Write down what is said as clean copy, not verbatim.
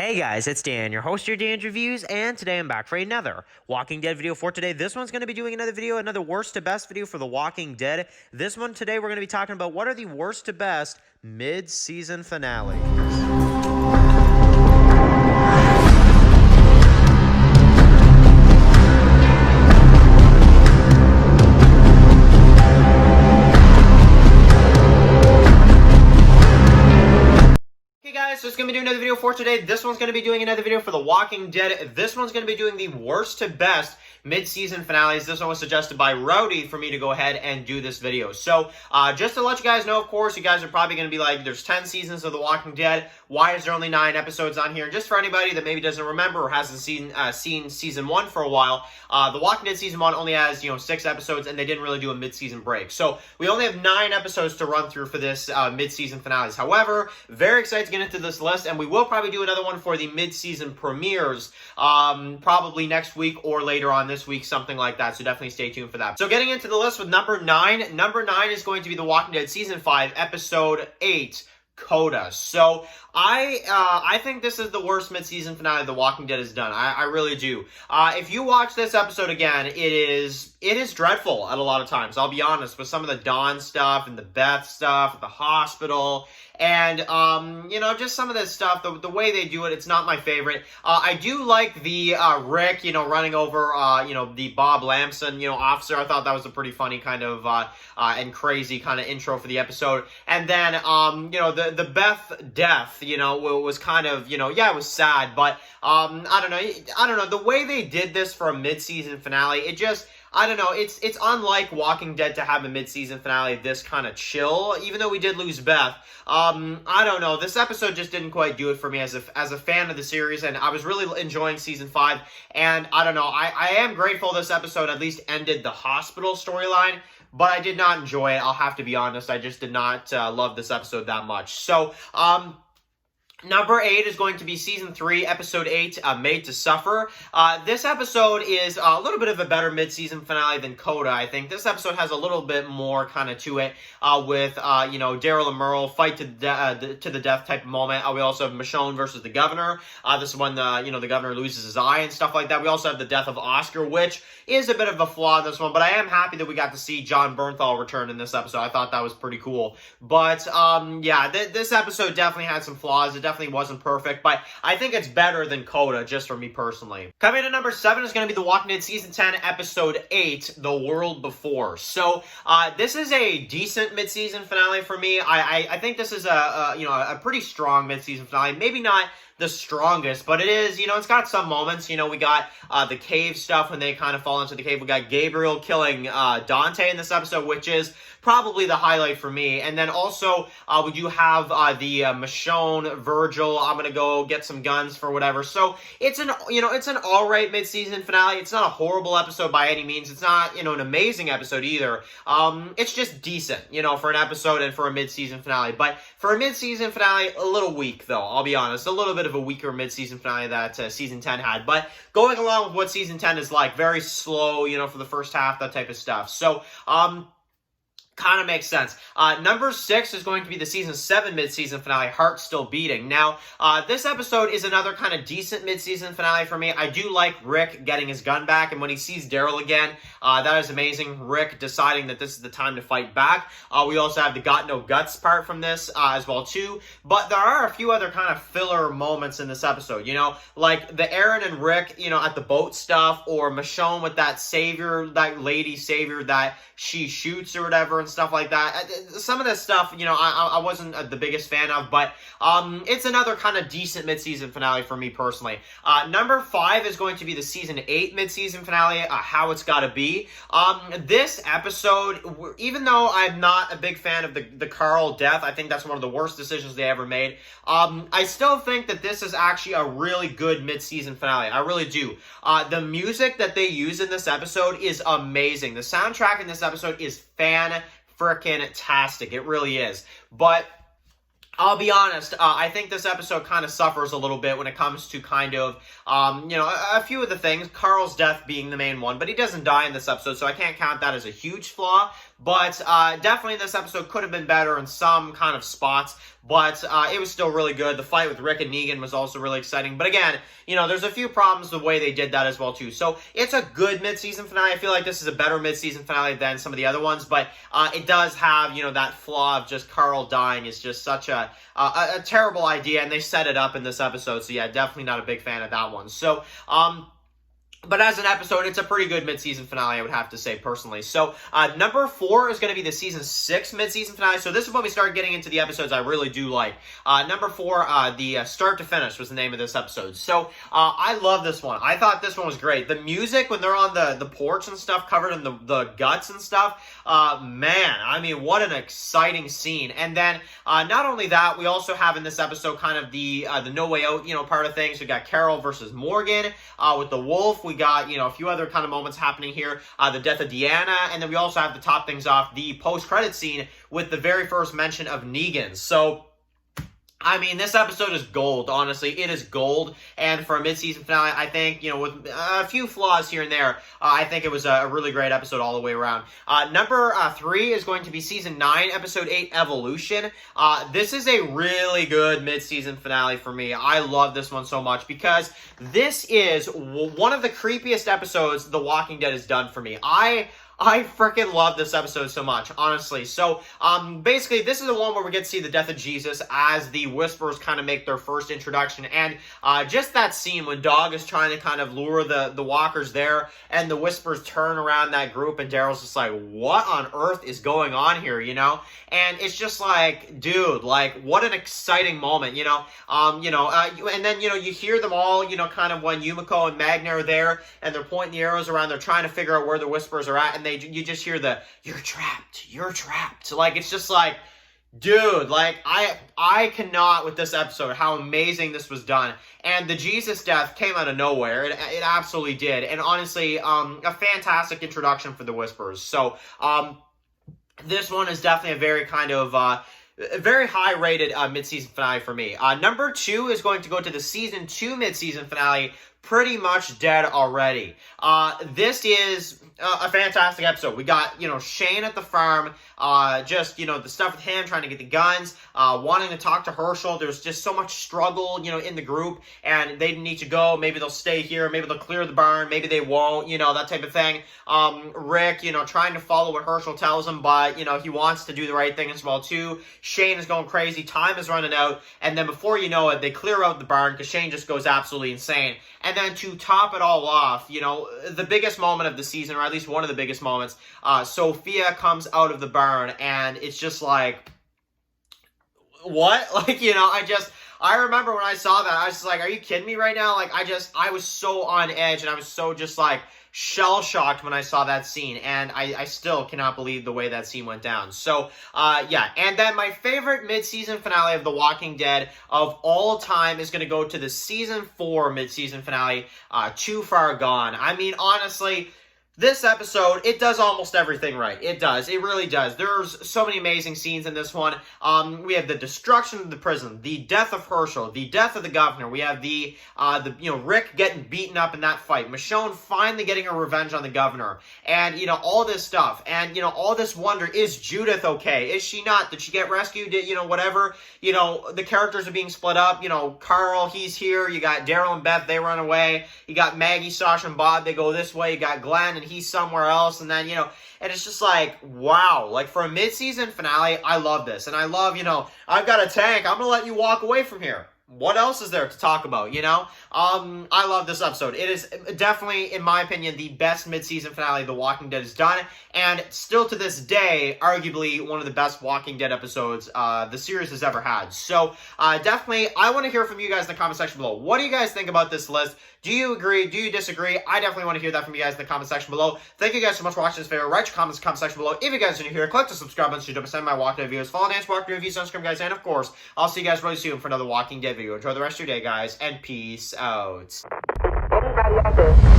Hey guys, it's Dan, your host here, TWD Reviews, and today I'm back for another Walking Dead video for today. This one's going to be doing another worst to best video for The Walking Dead. This one today we're going to be talking about what are the worst to best mid-season finales. So it's going to be doing another video for today. This one's going to be doing another video for The Walking Dead. This one's going to be doing the worst to best mid-season finales. This one was suggested by Rowdy for me to go ahead and do this video. So just to let you guys know, of course, you guys are probably going to be like, there's 10 seasons of The Walking Dead. Why is there only 9 episodes on here? And just for anybody that maybe doesn't remember or hasn't seen season 1 for a while, The Walking Dead season 1 only has 6 episodes, and they didn't really do a mid-season break. So we only have 9 episodes to run through for this mid-season finales. However, very excited to get into this list, and we will probably do another one for the mid-season premieres probably next week or later on this week, something like that. So definitely stay tuned for that. So getting into the list with number 9. Number 9 is going to be The Walking Dead season 5, episode 8. Coda. So I think this is the worst mid-season finale The Walking Dead has done. I really do. If you watch this episode again, it is dreadful at a lot of times. I'll be honest, with some of the Dawn stuff and the Beth stuff at the hospital, and just some of this stuff. The way they do it, it's not my favorite. I do like the Rick, running over the Bob Lamson, officer. I thought that was a pretty funny kind of and crazy kind of intro for the episode. And then the Beth death, was kind of, it was sad, but I don't know, the way they did this for a mid-season finale, it just, I don't know, it's unlike Walking Dead to have a mid-season finale this kind of chill, even though we did lose Beth. I don't know, this episode just didn't quite do it for me as a fan of the series, and I was really enjoying season 5, and I don't know, I am grateful this episode at least ended the hospital storyline, but I did not enjoy it. I'll have to be honest. I just did not love this episode that much. So, number 8 is going to be Season 3, Episode 8, Made to Suffer. This episode is a little bit of a better mid-season finale than Coda, I think. This episode has a little bit more kind of to it with, Daryl and Merle fight to the death type of moment. We also have Michonne versus the Governor. This is when the Governor loses his eye and stuff like that. We also have the death of Oscar, which is a bit of a flaw in this one, but I am happy that we got to see John Bernthal return in this episode. I thought that was pretty cool. But, this episode definitely had some flaws. It definitely wasn't perfect, but I think it's better than Coda, just for me personally. Coming to number 7 is going to be The Walking Dead Season 10, Episode 8, The World Before. So, this is a decent mid-season finale for me. I think this is a pretty strong mid-season finale. Maybe not the strongest, but it is, it's got some moments. We got the cave stuff when they kind of fall into the cave. We got Gabriel killing Dante in this episode, which is probably the highlight for me. And then also, we do have the Michonne, Virgil, I'm gonna go get some guns for whatever. So it's an all-right mid-season finale. It's not a horrible episode by any means. It's not, an amazing episode either. It's just decent, for an episode and for a mid-season finale. But for a mid-season finale, a little weak, though, I'll be honest. A little bit of a weaker mid-season finale that Season 10 had. But going along with what Season 10 is like, very slow, for the first half, that type of stuff. So, kind of makes sense. Number 6 is going to be the Season 7 mid-season finale, Heart Still Beating. Now, this episode is another kind of decent mid-season finale for me. I do like Rick getting his gun back, and when he sees Daryl again, that is amazing. Rick deciding that this is the time to fight back. We also have the Got No Guts part from this as well, too. But there are a few other kind of filler moments in this episode, like the Aaron and Rick, at the boat stuff, or Michonne with that lady savior that she shoots or whatever, and stuff like that. Some of this stuff, I wasn't the biggest fan of, but it's another kind of decent mid-season finale for me personally. Number 5 is going to be the Season 8 mid-season finale, How It's Gotta Be. This episode, even though I'm not a big fan of the Carl death, I think that's one of the worst decisions they ever made, I still think that this is actually a really good mid-season finale. I really do. The music that they use in this episode is amazing. The soundtrack in this episode is fan-frickin-tastic. It really is. But I'll be honest, I think this episode kind of suffers a little bit when it comes to kind of, a few of the things, Carl's death being the main one, but he doesn't die in this episode, so I can't count that as a huge flaw. but definitely this episode could have been better in some kind of spots, but it was still really good. The fight with Rick and Negan was also really exciting, but again, there's a few problems the way they did that as well too. So it's a good mid-season finale. I feel like this is a better mid-season finale than some of the other ones, but it does have, that flaw of just Carl dying is just such a terrible idea, and they set it up in this episode. So yeah, definitely not a big fan of that one. So, but as an episode, it's a pretty good mid-season finale, I would have to say, personally. So, number 4 is going to be the Season 6 mid-season finale. So, this is when we start getting into the episodes I really do like. Number 4, the Start to Finish was the name of this episode. So, I love this one. I thought this one was great. The music, when they're on the porch and stuff, covered in the guts and stuff, man, I mean, what an exciting scene. And then, not only that, we also have in this episode kind of the No Way Out, part of things. We got Carol versus Morgan with the wolf. We got, a few other kind of moments happening here. The death of Deanna, and then we also have to top things off the post-credit scene with the very first mention of Negan. So, I mean, this episode is gold, honestly. It is gold, and for a mid-season finale, I think, with a few flaws here and there, I think it was a really great episode all the way around. Number 3 is going to be Season 9, Episode 8, Evolution. This is a really good mid-season finale for me. I love this one so much because this is one of the creepiest episodes The Walking Dead has done for me. I freaking love this episode so much, honestly. So, basically, this is the one where we get to see the death of Jesus as the Whisperers kind of make their first introduction. And just that scene when Dog is trying to kind of lure the walkers there, and the Whisperers turn around that group, and Daryl's just like, what on earth is going on here, And it's just like, dude, like, what an exciting moment, and then, you hear them all, kind of when Yumiko and Magna are there, and they're pointing the arrows around, they're trying to figure out where the Whisperers are at, and you just hear the, you're trapped. Like, it's just like, dude, like, I cannot with this episode, how amazing this was done. And the Jesus death came out of nowhere. It absolutely did. And honestly, a fantastic introduction for the Whisperers. So, this one is definitely a very kind of, very high-rated mid-season finale for me. Number 2 is going to go to the Season 2 mid-season finale, Pretty Much Dead Already. This is a fantastic episode. We got, Shane at the farm, just, the stuff with him trying to get the guns, wanting to talk to Herschel. There's just so much struggle, in the group, and they need to go. Maybe they'll stay here. Maybe they'll clear the barn. Maybe they won't, that type of thing. Rick, trying to follow what Herschel tells him, but, he wants to do the right thing as well, too. Shane is going crazy. Time is running out, and then before you know it, they clear out the barn because Shane just goes absolutely insane. And then to top it all off, the biggest moment of the season, or at least one of the biggest moments, Sophia comes out of the barn, and it's just like, what? Like, I remember when I saw that, I was just like, are you kidding me right now? Like, I was so on edge, and I was so just like, shell-shocked when I saw that scene, and I still cannot believe the way that scene went down. So, yeah. And then my favorite mid-season finale of The Walking Dead of all time is going to go to the Season 4 mid-season finale, Too Far Gone. I mean, honestly, this episode, it does almost everything right. It does. It really does. There's so many amazing scenes in this one. We have the destruction of the prison, the death of Herschel, the death of the governor. We have the Rick getting beaten up in that fight. Michonne finally getting her revenge on the governor. And, all this stuff. And, all this wonder, is Judith okay? Is she not? Did she get rescued? Whatever. The characters are being split up. Carl, he's here. You got Daryl and Beth, they run away. You got Maggie, Sasha, and Bob, they go this way. You got Glenn, and he's somewhere else, and then, and it's just like, wow, like, for a mid-season finale, I love this, and I love, I've got a tank, I'm gonna let you walk away from here. What else is there to talk about, I love this episode. It is definitely, in my opinion, the best mid-season finale The Walking Dead has done, and still to this day, arguably one of the best Walking Dead episodes the series has ever had. So, definitely, I want to hear from you guys in the comment section below. What do you guys think about this list? Do you agree? Do you disagree? I definitely want to hear that from you guys in the comment section below. Thank you guys so much for watching this video. Write your comments in the comment section below. If you guys are new here, click the subscribe button so you don't miss any of my Walking Dead videos. Follow Dance Walking Reviews, subscribe, guys, and of course, I'll see you guys really soon for another Walking Dead video. Enjoy the rest of your day, guys, and peace out. Anybody out there?